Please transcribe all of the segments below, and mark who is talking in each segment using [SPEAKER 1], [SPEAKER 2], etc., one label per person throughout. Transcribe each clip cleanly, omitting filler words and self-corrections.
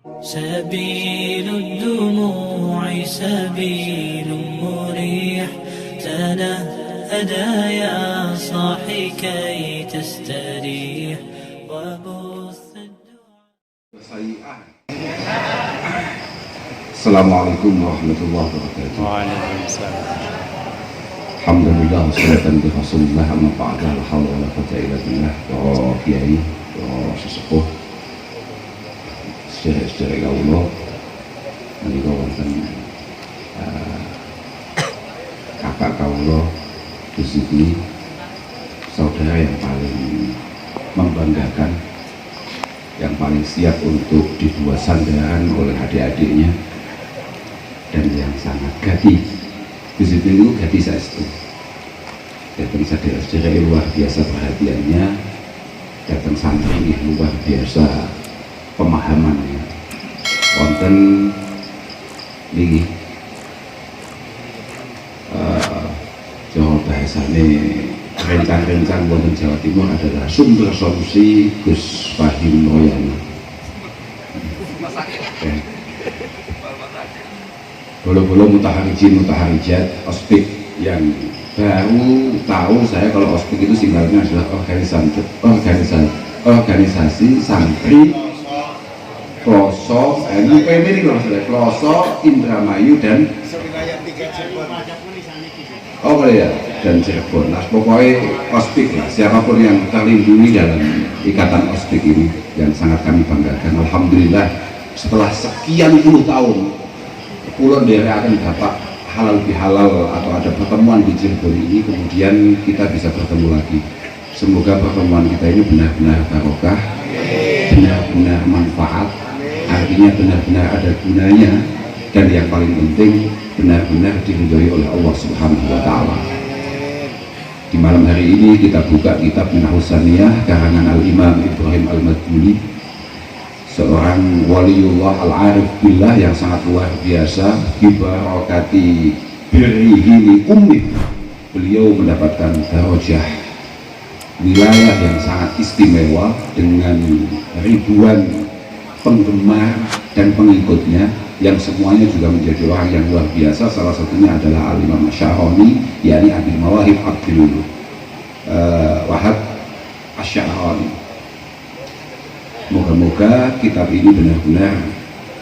[SPEAKER 1] سبيل الدموع سبيل مريح تنهدى يا صاحي كي تستريح وبث
[SPEAKER 2] Assalamualaikum warahmatullahi wabarakatuh.
[SPEAKER 3] Waalaikumsalam.
[SPEAKER 2] Alhamdulillah wassalatu bi Rasulillah amma ba'da la haula wala quwwata illa billah. Para kiai, para sesepuh, sedherek kawula menika wonten kakak kawula Gus Ibni, saudara yang paling membanggakan, yang paling siap untuk dibuat sandaran oleh adik-adiknya, dan yang sangat gadis. Gus Ibni itu gadis saestu. Datang sadherek luar biasa perhatiannya, datang santri luar biasa pemahamannya. Wonten niki Jawa bahasane rencang-rencang wonten Jawa Timur adalah sumber solusi Gus Fahim Royani. Bolo-bolo mutaharijin mutaharijat ospik yang baru tahu saya kalau ospik itu singkatnya adalah organisasi santri Kloso ini kalau sudah Kloso, Indramayu dan dan Cirebon. Nah, pokoknya ospik lah, siapapun yang terlindungi dalam ikatan ospik ini yang sangat kami banggakan. Alhamdulillah setelah sekian puluh tahun pulau daerah akan dapat halal bihalal atau ada pertemuan di Cirebon ini, kemudian kita bisa bertemu lagi. Semoga pertemuan kita ini benar-benar barokah, benar-benar manfaat, artinya benar-benar ada gunanya, dan yang paling penting benar-benar diridhoi oleh Allah Subhanahu wa Ta'ala. Di malam hari ini kita buka kitab Minahus Saniyah karangan Al-Imam Ibrahim Al-Madbuli, seorang waliullah al-arif billah yang sangat luar biasa. Bibarakati birrihi li ummih, beliau mendapatkan darajah wilayah yang sangat istimewa dengan ribuan penggemar dan pengikutnya yang semuanya juga menjadi orang yang luar biasa. Salah satunya adalah Al-Imam Asy-Syahrani, yakni Abil Mawahib Abdul Wahab Asy-Syahrani. Moga-moga kitab ini benar-benar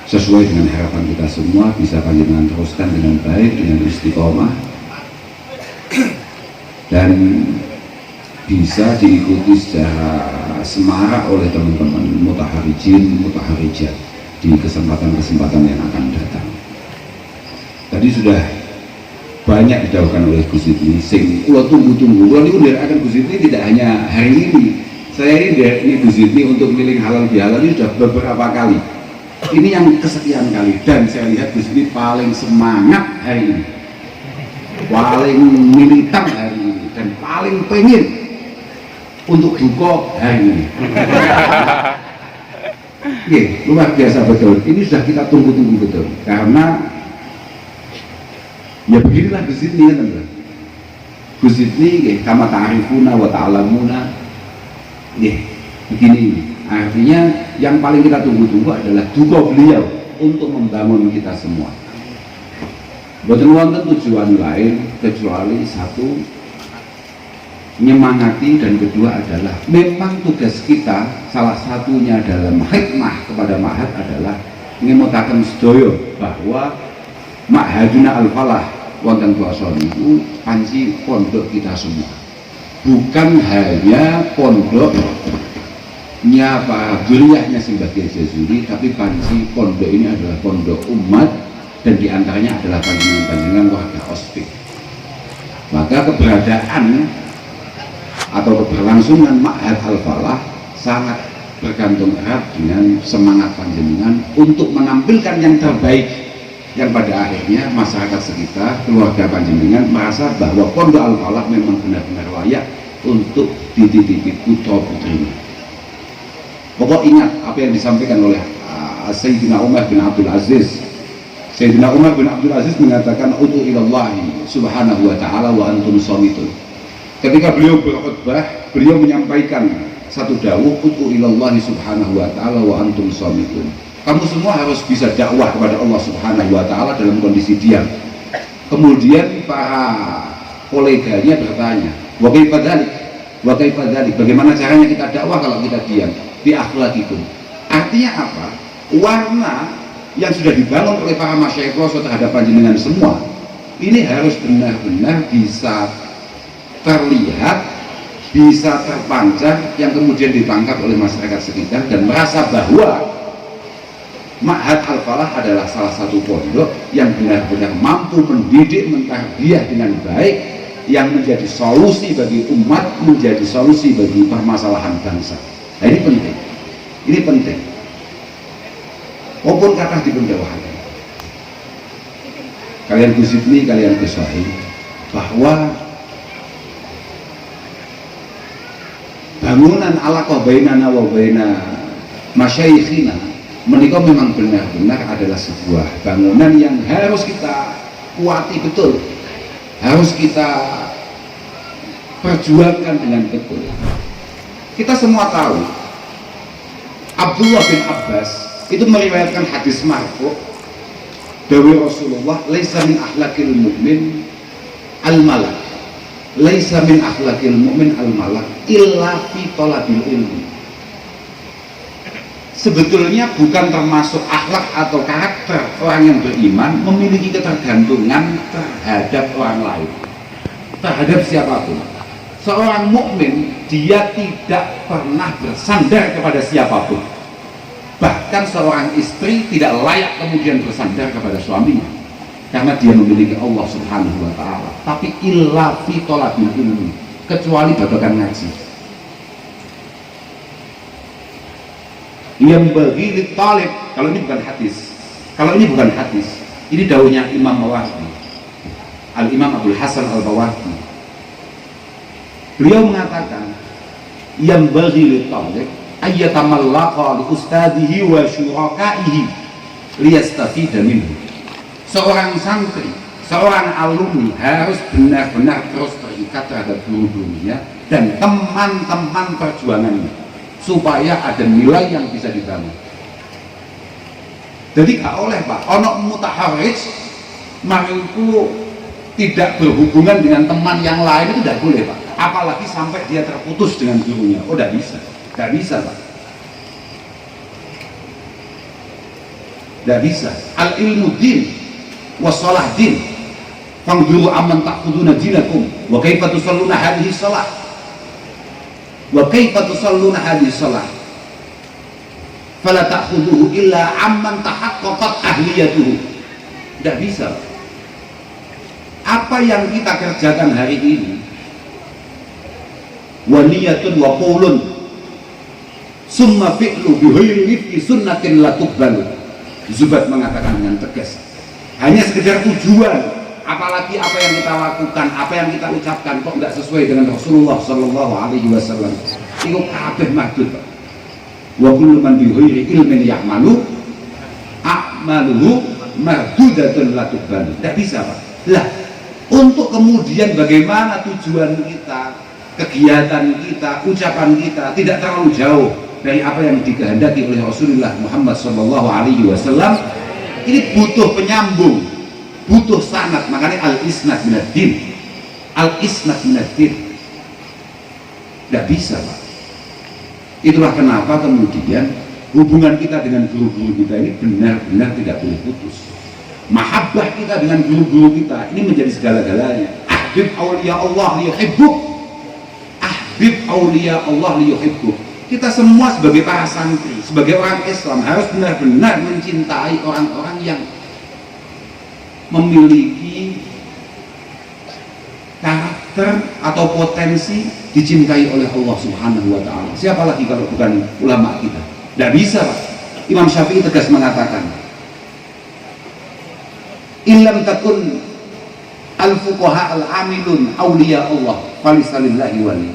[SPEAKER 2] sesuai dengan harapan kita semua, bisa panjenengan teruskan dengan baik, dengan istiqomah, dan bisa diikuti secara semarak oleh teman-teman mutaharijin, mutaharijat di kesempatan-kesempatan yang akan datang. Tadi sudah banyak didahulukan oleh Gus Ibni, sing kula tunggu-tunggu. Kula niku akan Gus Ibni tidak hanya hari ini. Saya ini Gus Ibni untuk keliling halal bihalal ini sudah beberapa kali. Ini yang kesekian kali, dan saya lihat Gus Ibni paling semangat hari ini, paling militan hari ini, dan paling pengen untuk duka hari ini. Luar biasa betul. Ini sudah kita tunggu-tunggu betul, karena ya beginilah Gus Ibni kan, Gus Ibni kama ta'rifuna wa ta'lamuna. Begini, artinya yang paling kita tunggu-tunggu adalah duka beliau untuk membangun kita semua. Boten wonten tujuan lain kecuali satu, menyemangati, dan kedua adalah memang tugas kita salah satunya dalam hikmah kepada Ma'had adalah ngemutaken sedaya bahwa Ma'haduna Al-Falah wonten Kloso niku panci pondok kita semua, bukan hanya pondoknya para beliahnya Simbah Kiai Jazuli, tapi panci pondok ini adalah pondok umat, dan diantaranya adalah panjenengan warga ospik. Maka keberadaan atau keberlangsungan Ma'had Al-Falah sangat bergantung erat dengan semangat panjenengan untuk menampilkan yang terbaik, yang pada akhirnya masyarakat sekitar, keluarga panjenengan merasa bahwa Pondok Al-Falah memang benar-benar layak untuk dititipi putra putrinya. Pokok ingat apa yang disampaikan oleh Sayyidina Umar bin Abdul Aziz. Sayyidina Umar bin Abdul Aziz mengatakan utu ilallahi subhanahu wa ta'ala wa antum shamitun. Ketika beliau berkhutbah, beliau menyampaikan satu dawuh utu ilallahi subhanahu wa ta'ala wa antum shamitun. Kamu semua harus bisa dakwah kepada Allah Subhanahu wa Ta'ala dalam kondisi diam. Kemudian para koleganya bertanya, wa kaifa dzalik? Wa kaifa dzalik? Bagaimana caranya kita dakwah kalau kita diam? Bi akhlaqikum. Artinya apa? Warna yang sudah dibangun oleh para masyayikh Rasul terhadap panjenengan semua ini harus benar-benar bisa terlihat, bisa terpancar, yang kemudian ditangkap oleh masyarakat sekitar dan merasa bahwa Ma'had Al-Falah adalah salah satu pondok yang benar-benar mampu mendidik, mentarbiyah dengan baik, yang menjadi solusi bagi umat, menjadi solusi bagi permasalahan bangsa. Nah, ini penting. Ini penting. Walaupun kata di pendawahan, kalian Gus Ibni, kalian Gus Wahid, bahwa bangunan alaqah bainana wa baina masyayikhina menikah memang benar-benar adalah sebuah bangunan yang harus kita kuati betul, harus kita perjuangkan dengan betul. Kita semua tahu Abdullah bin Abbas itu meriwayatkan hadis marfu dari Rasulullah, laisa min akhlaqil mu'min al-malak, laisa min akhlaqil mu'min al-malak illa fi talabil ilmi. Sebetulnya bukan termasuk akhlak atau karakter orang yang beriman memiliki ketergantungan terhadap orang lain, terhadap siapapun. Seorang mukmin dia tidak pernah bersandar kepada siapapun. Bahkan seorang istri tidak layak kemudian bersandar kepada suaminya karena dia memiliki Allah Subhanahu wa Ta'ala. Tapi illa fi talabil ilmi, kecuali babakan ngaji. Yang bagi talib, kalau ini bukan hadis, ini daunnya Imam Mawardi, Al-Imam Abdul Hasan Al-Bawardi. Beliau mengatakan, yang bagi talib ayyatamallaqa li ustadihi wa syurakaihi liyastafida minhu. Seorang santri, seorang alumni harus benar-benar terus terikat terhadap guru-gurunya dan teman-teman perjuangannya, supaya ada nilai yang bisa dibangun. Jadi gak oleh Pak, ono mutaharij mariku tidak berhubungan dengan teman yang lain, itu tidak boleh Pak. Apalagi sampai dia terputus dengan gurunya. Oh tidak bisa, tidak bisa Pak, tidak bisa. Al ilmu din wassalah din, fangduru amman ta'khuduna dinakum wa kaifa tusalluna hadhihi shalah wa kaifa tusalluna hadhihi shalah fala ta'khudhuhu illa amman tahaqqaqat ahliyatuhu. Tidak bisa. Apa yang kita kerjakan hari ini, wa niyatun wa qawlun summa fi'lu bihayri wifqi sunnatin la tuqbalu. Zubat mengatakan dengan tegas, hanya sekedar tujuan, apalagi apa yang kita lakukan, apa yang kita ucapkan kok nggak sesuai dengan Rasulullah Shallallahu Alaihi Wasallam, itu kabeh mardud. Wa kullu man bi ghairi ilmin ya'malu a'maluhu mardudatun la tuqbalu. Tidak bisa Pak. Lah, untuk kemudian bagaimana tujuan kita, kegiatan kita, ucapan kita tidak terlalu jauh dari apa yang dikehendaki oleh Rasulullah Muhammad Shallallahu Alaihi Wasallam, ini butuh penyambung, butuh sanad. Makanya al-isnad minad din, al-isnad minad din. Tidak bisa Pak. Itulah kenapa kemudian hubungan kita dengan guru-guru kita ini benar-benar tidak boleh putus. Mahabbah kita dengan guru-guru kita ini menjadi segala-galanya. Ahbib awliya Allah liyuhibbuk, ahbib awliya Allah liyuhibbuk. Kita semua sebagai para santri, sebagai orang Islam harus benar-benar mencintai orang-orang yang memiliki karakter atau potensi dicintai oleh Allah Subhanahu wa Ta'ala. Siapa lagi kalau bukan ulama kita? Tidak bisa Pak. Imam Syafi'i tegas mengatakan, illam takun al-fuqaha al-amilun awliya Allah falisalillahi wali.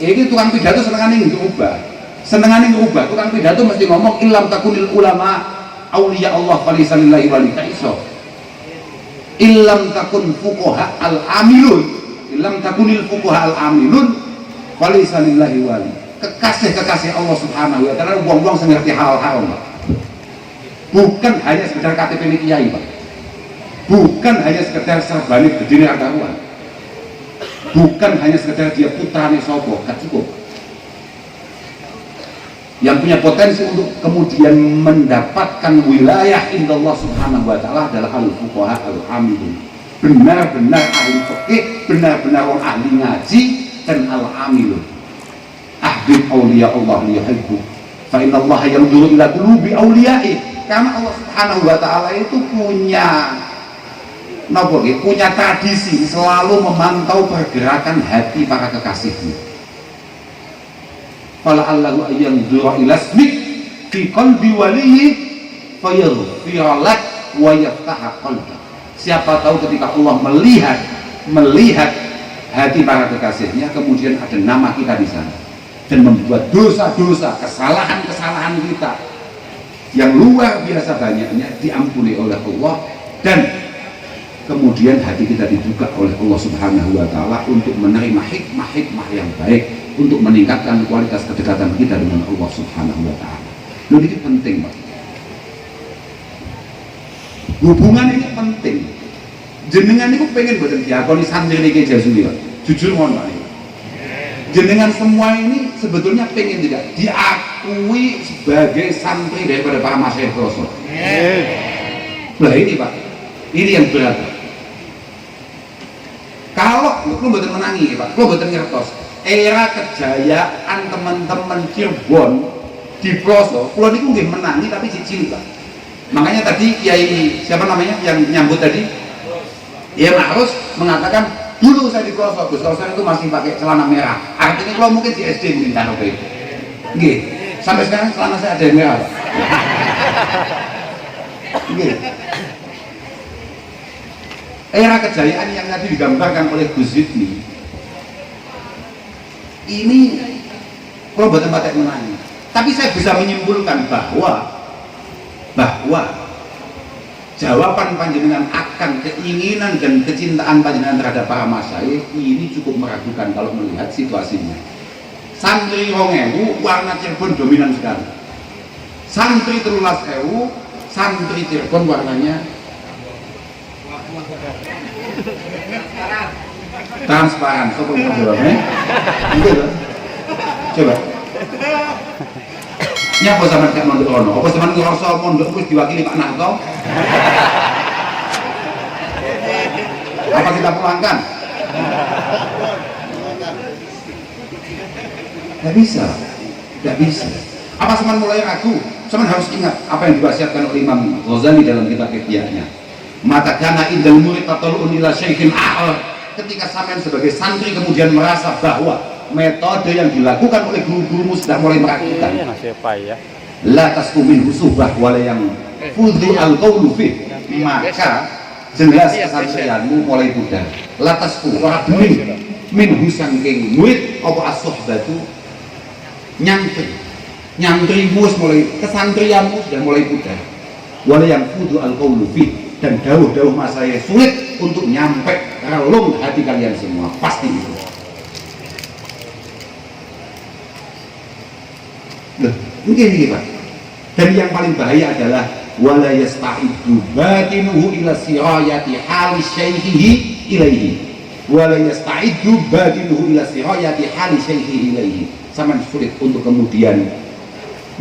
[SPEAKER 2] Ini tukang pidato senengane ngubah, tukang pidato mesti ngomong illam takunil ulama awliya Allah falisalillahi wali. Tak iso. Illam takun fuqaha al-amilun, illam takunil fuqaha al-amilun falisalillahi wali. Kekasih-kekasih Allah Subhanahu wa Ta'ala, wong-wong sing ngerti halal haram. bukan hanya sekedar KTP ini kiai Pak, bukan hanya sekedar serbani berdiri karuan, bukan hanya sekedar dia putrane sopo, gak cukup. Yang punya potensi untuk kemudian mendapatkan wilayah indallah subhanahu wa ta'ala adalah al-fuqaha al-amilun, benar-benar ahli fikih, benar-benar orang ahli ngaji, dan al-amilun. Ahbib awliya Allah liyuhibbu fa inna Allah yanzuru ila qulubi awliya'i. Karena Allah subhanahu wa ta'ala itu punya tradisi selalu memantau pergerakan hati para kekasihnya. Fala allahu yanzura ila ismik fi qalbi waliyyi fayaghfir lak wa yaftaha qalbak. Siapa tahu ketika Allah melihat hati para kekasihnya, kemudian ada nama kita di sana dan membuat dosa-dosa, kesalahan-kesalahan kita yang luar biasa banyaknya diampuni oleh Allah, dan kemudian hati kita dibuka oleh Allah subhanahu wa ta'ala untuk menerima hikmah-hikmah yang baik, untuk meningkatkan kualitas kedekatan kita dengan Allah subhanahu wa ta'ala. Ini penting Pak, hubungan ini penting. Jenengan itu pengen buatan diakoni santri ini Jazuli Pak, jujur mohon Pak, jenengan semua ini sebetulnya pengen tidak diakui sebagai santri daripada para masyayikh Rasul. Nah ini Pak, ini yang berat. Kalau lu betul menangi Pak, lu betul ngertos era kejayaan teman-teman Cirebon di Ploso, pulau ini mungkin menangi tapi cicil Pak. Makanya tadi Kiai siapa namanya yang nyambut tadi, ya harus mengatakan dulu saya di Ploso, Gus Rosan itu masih pakai celana merah. Artinya kalau mungkin di SD mungkin kan oke. Nggih, sampai sekarang celana saya ada yang merah. Nggih. Era kejayaan yang tadi digambarkan oleh Gus Zidni ini kalau buat tempat menangi, tapi saya bisa menyimpulkan bahwa jawaban panjenengan akan keinginan dan kecintaan panjenengan terhadap para masyayikh ini cukup meragukan kalau melihat situasinya. Santri 2000 warna Cirebon dominan sekali, santri 13.000 santri Cirebon warnanya transparan. Coba jawabnya gitu. Coba nyapa sama Kak Mondok Ono, apa sama ngerasa Mondok wis diwakili Pak Narto? Apa kita pulangkan? Gak bisa. Apa seman mulai ragu? Seman harus ingat apa yang diwasiatkan oleh Imam Ghazali dalam kitab Ihya'nya. Mata kana indal murid tatulun ila syaikhil a'la. Ketika sampean sebagai santri kemudian merasa bahwa metode yang dilakukan oleh guru-gurumu sudah mulai meragukan, la taskumin husubah wala yang fudhu al-qawlu fih, maka jelas kesantrianmu mulai pudar. La tasku ora bening min husangking murid apa as-suhbatu, nyantri mulai, kesantrianmu sudah mulai pudar. Wala yang fudhu al-qawlu fih, dan dawuh-dawuh masaya sulit untuk nyampe relung hati kalian semua, pasti itu. Loh, mungkin ini Pak. Dan yang paling bahaya adalah wala yasta'idu batinuhu ila sirayati hali syaihihi ilaihi. Wala yasta'idu batinuhu ila sirayati hali syaihihi ilaihi. Sama sulit untuk kemudian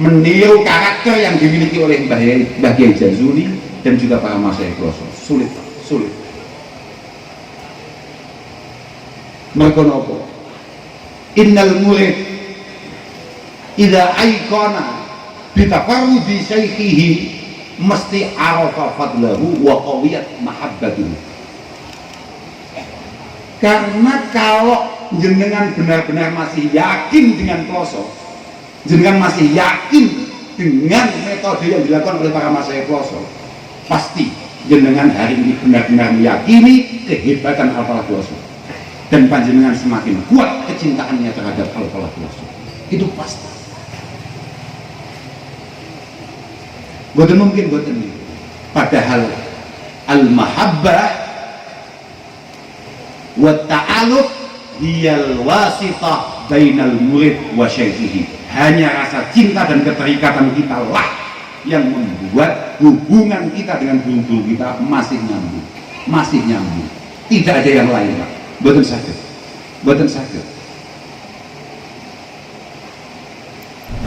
[SPEAKER 2] meniru karakter yang dimiliki oleh Mbah Kiai Jazuli dan juga para masyayikh Rasul. Sulit Pak, sulit. Mereka nopo innal murid idza aikona bitafarrudi syaikhihi mesti arafa fadlahu wa qawiyat mahabbatuhu. Karena kalau jenengan benar-benar masih yakin dengan Ploso, jenengan masih yakin dengan metode yang dilakukan oleh para masyayikh Ploso, pasti jenengan hari ini benar-benar meyakini kehebatan Al-Falah Ploso. Dan panjenengan semakin kuat kecintaannya terhadap Al-Falah Ploso. Itu pasti. Boten mungkin boten ini. Padahal al-mahabbah wa ta'aluf hiyal wasitah bainal murid wa syaikhihi. Hanya rasa cinta dan keterikatan kita lah yang membuat hubungan kita dengan guru-guru kita masih nyambung, tidak ada yang lain Pak. Boten saged,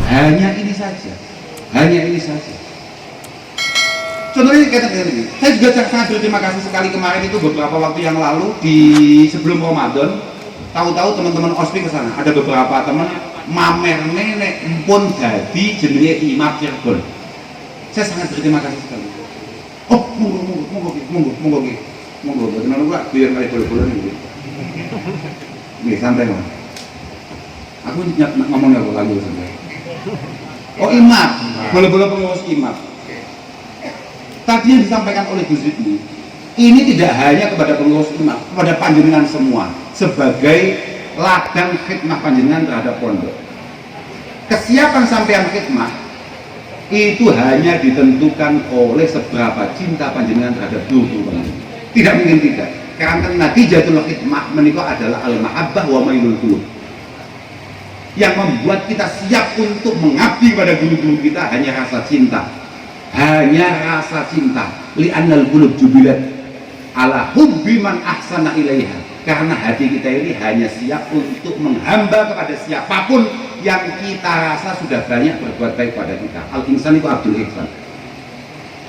[SPEAKER 2] hanya ini saja. Contohnya kayak ini, saya juga sangat berterima kasih sekali kemarin itu beberapa waktu yang lalu di sebelum Ramadan, tahu-tahu teman-teman OSPI ke sana, ada beberapa teman mamer nenek empun jadi jenenge Imam Cirebon. Saya sangat berterima kasih sekali. Oh, monggo, betul Pak, biar kali boleh-boleh nih. Nih, santai Mas. Aku ngomongnya kok lagi santai. Oh, Imam, boleh-boleh pengurus Imam. Tadi yang disampaikan oleh Gus Ridmi, ini tidak hanya kepada pengurus Imam, kepada panjenengan semua sebagai ladang khidmah panjenengan terhadap pondok. Kesiapan sampean khidmah itu hanya ditentukan oleh seberapa cinta panjenengan terhadap guru panjenengan. Tidak mungkin tidak, karena natijatul khidmah menika adalah al-mahabbah wa mailul qulub. Yang membuat kita siap untuk mengabdi pada guru-guru kita hanya rasa cinta. Li'annal qulub jubilat ala hubbi man ahsana ilaiha. Karena hati kita ini hanya siap untuk menghamba kepada siapapun yang kita rasa sudah banyak berbuat baik pada kita. Al-insan itu abdul ihsan.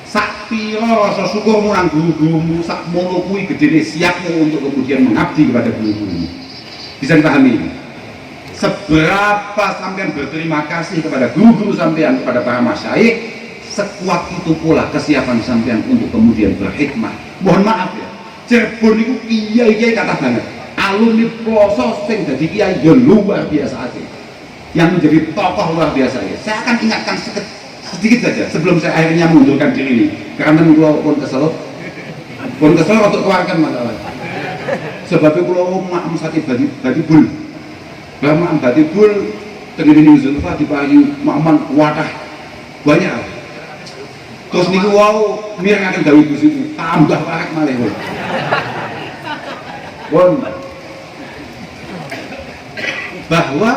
[SPEAKER 2] Sak piro rasa syukurmu nang guru-gurumu, sak mono kuwi gedene siapmu untuk kemudian mengabdi kepada guru-gurumu. Bisa dipahami? Seberapa sampean berterima kasih kepada guru-guru sampean, kepada para masyayikh, sekuat itu pula kesiapan sampean untuk kemudian berhikmah. Mohon maaf ya, Cirebon itu kiai-kiai kata banget, alumni ploso sing dadi kiai ya luar biasa aja, yang menjadi tokoh luar biasa ya. Saya akan ingatkan sedikit saja sebelum saya akhirnya mengundurkan diri ini, karena gua pun kesel untuk keluarkan masalah. Sebabnya kalau maam sakit batibul, maam batibul tegini Zulfa diparingi maaman wadah banyak. Terus niku wau mirengaken dawuh Gus itu tambah warak malih. Bahwa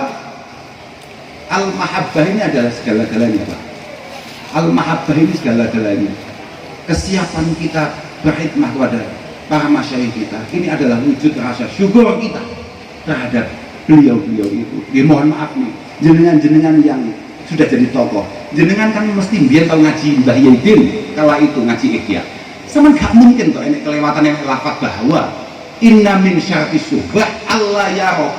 [SPEAKER 2] al-mahabbah ini adalah segala-galanya Pak. Al-mahabbah ini segala-galanya. Kesiapan kita berkhidmah kepada para masyayikh kita, ini adalah wujud rasa syukur kita terhadap beliau-beliau itu. Mohon maaf nih, jenengan-jenengan yang sudah jadi tokoh, jenengan kan mesti biar tahu ngaji Mbah Yaidin kala itu ngaji Ihya. Sama gak mungkin kok ini kelewatan yang lafaz bahwa inna min syarti syubah Allah yaro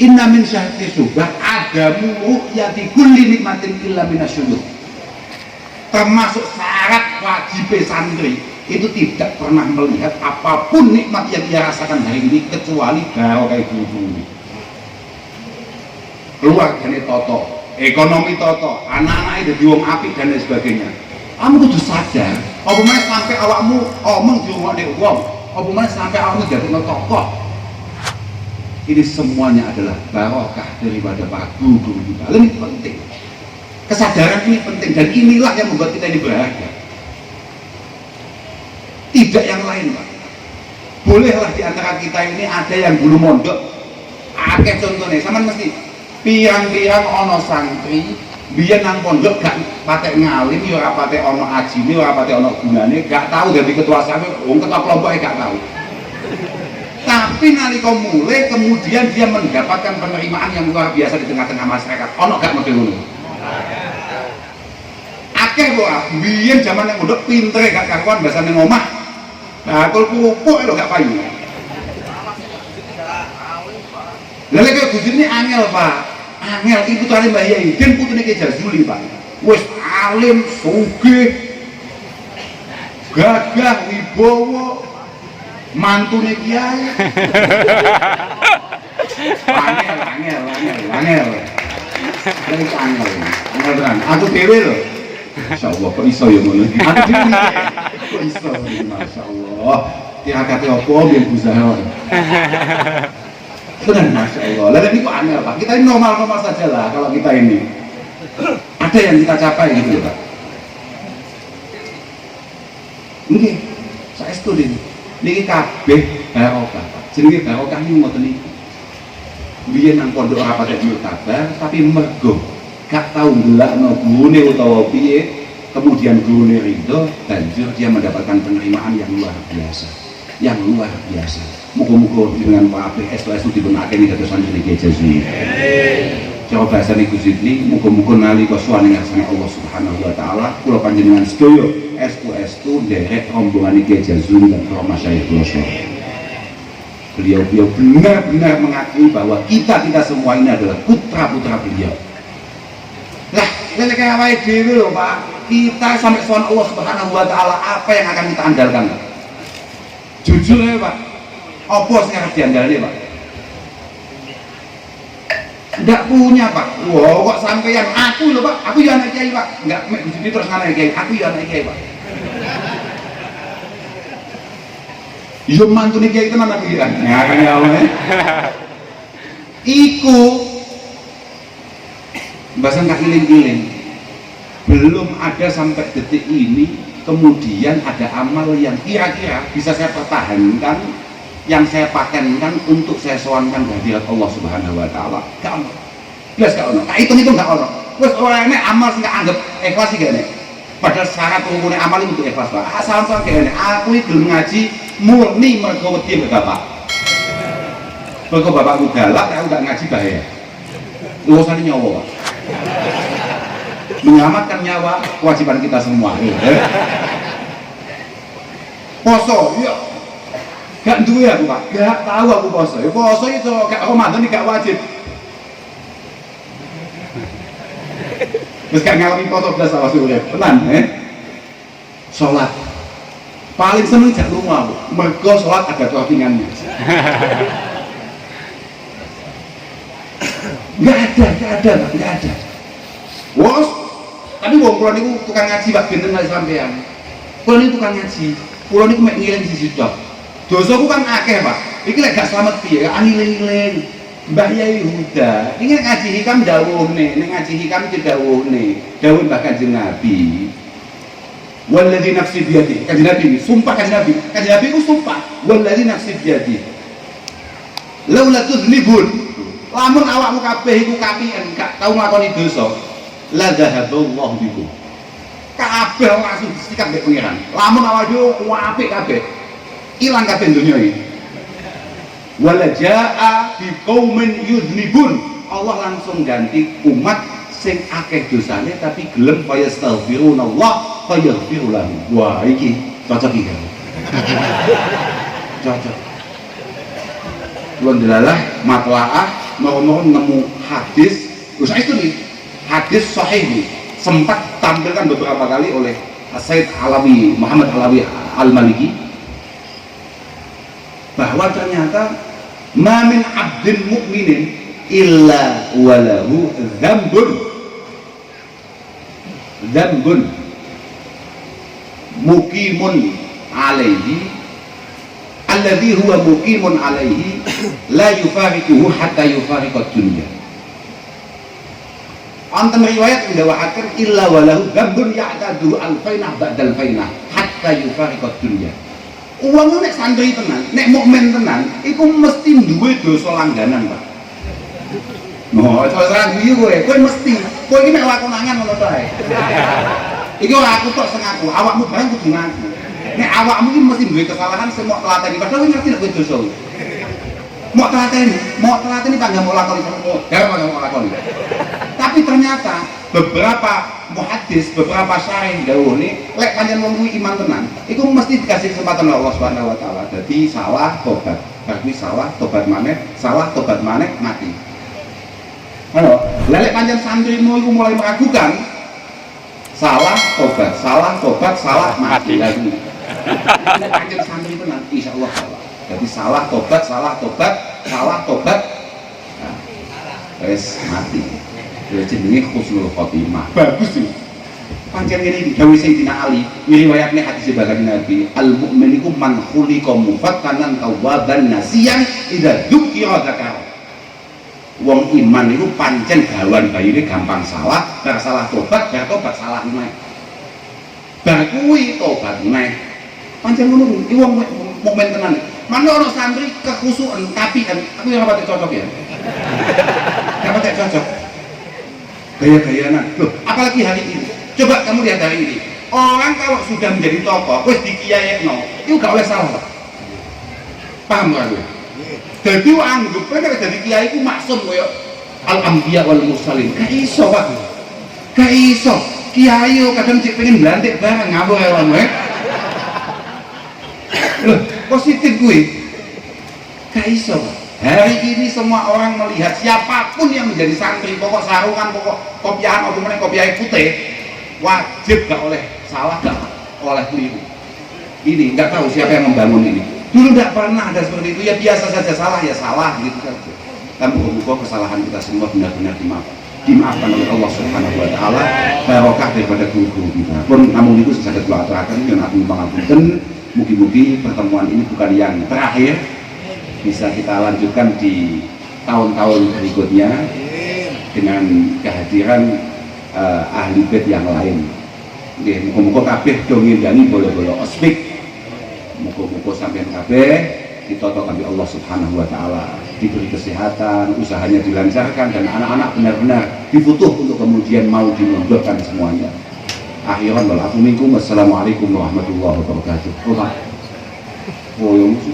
[SPEAKER 2] inna min syarti syubah adamu yati kulli nikmatin illa minasyubuh. Termasuk syarat wajib santri itu tidak pernah melihat apapun nikmat yang ia rasakan hari ini kecuali barokah guru. Keluarganya toto, ekonomi toto, anak-anaknya jadi wong apik dan lain sebagainya. Kamu kudu sadar, apa mana sampai awakmu omong di rumah dek wong, apa mana sampai awakmu jadi tokoh. Ini semuanya adalah barokah daripada para guru kita. Ini penting. Kesadaran ini penting dan inilah yang membuat kita ini berharga. Tidak yang lain Pak. Bolehlah di antara kita ini ada yang dulu mondok, akeh contohnya, sama mesti pirang-pirang ono santri biyen nang pondok gak patek ngalim ya ora patek ono ajine ora patek ono gunane, gak tahu dadi ketua santri, wong ketua kelompoke gak tahu. Tapi nalika mulai kemudian dia mendapatkan penerimaan yang luar biasa di tengah-tengah masyarakat. Ono gak model ngono? Akeh kok biyen zaman nang pondok pintere gak karuan bahasa ning omah. Nah, kul pupuk lho gak payu. Lalu kayak Gus ini angel Pak. Angel ibu tuh Mbah Yaidin putune Ki Jazuli Pak. Wis alim, sugih, gagah, wibowo, mantune kiai. Angel. Dari angel tenan. Aku dhewe lho. Masyaallah kok iso ya ngono. Aku dhewe kok iso. Masyaallah. Tirakate opo ben usaha. Benar, Masya Allah. Lalu ini kok aneh Pak, kita ini normal-normal saja lah kalau kita ini ada yang kita capai gitu Pak. Ini saya studi ini kabeh barokah Pak. Jenenge barokah ini ngoten iki. Biyen nang pondok ora patek mutabar tapi mergo gak tahu ndelakno gurune utawa piye, kemudian gurune ridho, banjur dia mendapatkan penerimaan yang luar biasa, yang luar biasa. Muga-muga dengan kabeh SOS dipunakeni dados santri Kiai Jazuli. Cara bahasane Gus Zikri, muga-muga nalika suwane ngarsane Allah Subhanahu wa taala, kula panjenengan sedaya estu nderek rombongan Kiai Jazuli dan para masyayikh kula. Beliau benar-benar mengakui bahwa kita semua ini adalah putra-putra beliau. Lah, lele kayak awake dhewe lho, Pak. Kita sampai soal Allah Subhanahu wa taala, apa yang akan kita andalkan? Jujur ya, Pak. Apa sing arep diandalne, Pak? Enggak punya, Pak. Wow, kok sampeyan aku lho, Pak. Aku ya anak kiai, Pak. Enggak di sini terus anak kiai. Aku ya anak kiai, Pak. Yo mantune kiai tenan aku iki kan. Ya kan ya Allah. Iku bahasan kaki iling-iling. Belum ada sampai detik ini kemudian ada amal yang kira-kira bisa saya pertahankan, yang saya patenkan untuk saya sowankan kehadirat Allah Subhanahu wa taala. Gak ono. Jelas gak ono. Tak hitung-hitung gak ono. Wis ora enek amal sing gak anggap ikhlas iki gak enek. Padahal syarat umumnya amal itu untuk ikhlas, Pak. Asal-asal gak enek. Aku iki gelem ngaji murni mergo wedi mbek bapak. Mergo bapakku galak, aku gak ngaji bahaya. Urusan nyawa, Pak. Menyelamatkan nyawa kewajiban kita semua. Poso, ya gak duwe aku, Pak. Gak tahu aku poso. Poso itu gak Ramadan ini gak wajib. Terus gak ngalami poso belas sama surya. Tenan, sholat. Paling seneng jak rumah, mergo sholat ada clothingannya. Gak ada. Wos, tapi wong kula niku tukang ngaji, Pak, benten kali sampean. Kula niku tukang ngaji. Kula niku mek ngiling siji tok. Dosaku kan akeh, Pak. Iki lek gak slamet piye, ngiling-ngiling. Mbah Yai Huda, ini ngaji hikam dawuhne, ning ngaji hikam iki dawuhne. Dawuh Mbah Kanjeng Nabi. Walladzi nafsi biyadi. Kanjeng Nabi ini sumpah Kanjeng Nabi. Kanjeng Nabi ku sumpah, walladzi nafsi biyadi. Laula tudnibun. Lamun awakmu kabeh iku kapian, gak tau nglakoni dosa. La dhahaballahu bikum. Kabeh langsung disikat mbek pengiran. Lamun awak dhewe apik kabeh. Ilang kabeh donya iki. Wala jaa bi qaumin yudnibun. Allah langsung ganti umat sing akeh dosane tapi gelem kaya astaghfirullah fayaghfiru lahum. Wah, iki cocok iki. Cocok. Luwih delalah matlaah mau nemu hadis. Usah itu nih. Hadis sahih sempat tampilkan beberapa kali oleh Said Alawi, Muhammad Alawi Al-Maliki, bahwa ternyata ma min abdin mu'minin illa walahu dzambun muqimun alaihi alladhi huwa muqimun alaihi la yufariquhu hatta yufariqad dunya. Anten riwayat ndawahaken illa walahu dzambun ya'tadu alfainah ba'dal fainah hatta yufariqad dunya. Uang nek santri tenan, nek mukmin tenan, iku mesti duwe dosa langganan, Pak. Noh, cara guyu kowe mesti. Kowe iki nek lakonangan ngono to ae. Iki ora aku tok sing aku, awakmu bareng kudu ngaku. Nek awakmu iki mesti duwe kesalahan sing mok telateni, padahal kowe ngerti nek kowe dosa. Mok telateni tak nggak mau lakoni semua, jarang mau lakoni. Tapi ternyata beberapa muhaddis, beberapa syarih dawuh ini, lek pancen wong kuwi iman tenan, iku mesti dikasih kesempatan oleh Allah Subhanahu wa taala. Dadi salah tobat, kuwi salah tobat maneh, mati. Halo, lek pancen santrimu iku mulai meragukan, salah tobat, mati lagi. Lek pancen santri tenan, insyaallah salah. Jadi salah tobat, nah, wis mati. Jenenge husnul khotimah. Bagus tuh. Pancen ngene iki dawuh Sayyidina Ali, riwayatne hadis Baginda Nabi, al mukmin iku man khuliqa mufattanan tawwaban nasiyan idza dzukira dzakara. Wong iman iku pancen gawan bayine gampang salah, bar salah tobat, salah meneh. Bar kuwi tobat meneh. Pancen ngono iki wong mukmin tenan. Mana ono santri kekhusukan tapi kan aku ora patek cocok ya. Ora patek cocok. gaya-gayanan. Loh, apalagi hari ini. Coba kamu lihat hari ini. Orang kalau sudah menjadi tokoh, wis dikiyaekno, itu gak oleh salah. Paham gak gue? Jadi anggapnya kalau jadi kiai itu maksum koyo al-anbiya wal mursalin. Gak iso, Pak. Gak iso. Kiai kadang cek pengen belantik bareng ngawur ya wong. Loh, positif gue. Gak iso. Hari ini semua orang melihat siapapun yang menjadi santri, pokok sarungan, pokok kopiahan, atau mana kopiah putih, wajib gak oleh salah, gak oleh keliru. Ini nggak tahu siapa yang membangun ini. Dulu tidak pernah ada seperti itu, ya biasa saja, salah ya salah gitu saja. Dan moga-moga kesalahan kita semua benar-benar dimaafkan oleh Allah Subhanahu Wa Taala, barokah daripada guru-guru kita. Pun namun itu saya telah aturakan yang aku mengapunten, mugi-mugi pertemuan ini bukan yang terakhir, bisa kita lanjutkan di tahun-tahun berikutnya dengan kehadiran ahli bait yang lain. Muga-muga kabeh do ngindani bolo-bolo ospik. Muga-muga sampeyan kabeh ditoto kami Allah Subhanahu Wa Taala, diberi kesehatan, usahanya dilancarkan, dan anak-anak benar-benar dibutuh untuk kemudian mau dimondokkan semuanya. Akhiran wal afu minkum. Wassalamualaikum warahmatullahi wabarakatuh. Oh, yang musuh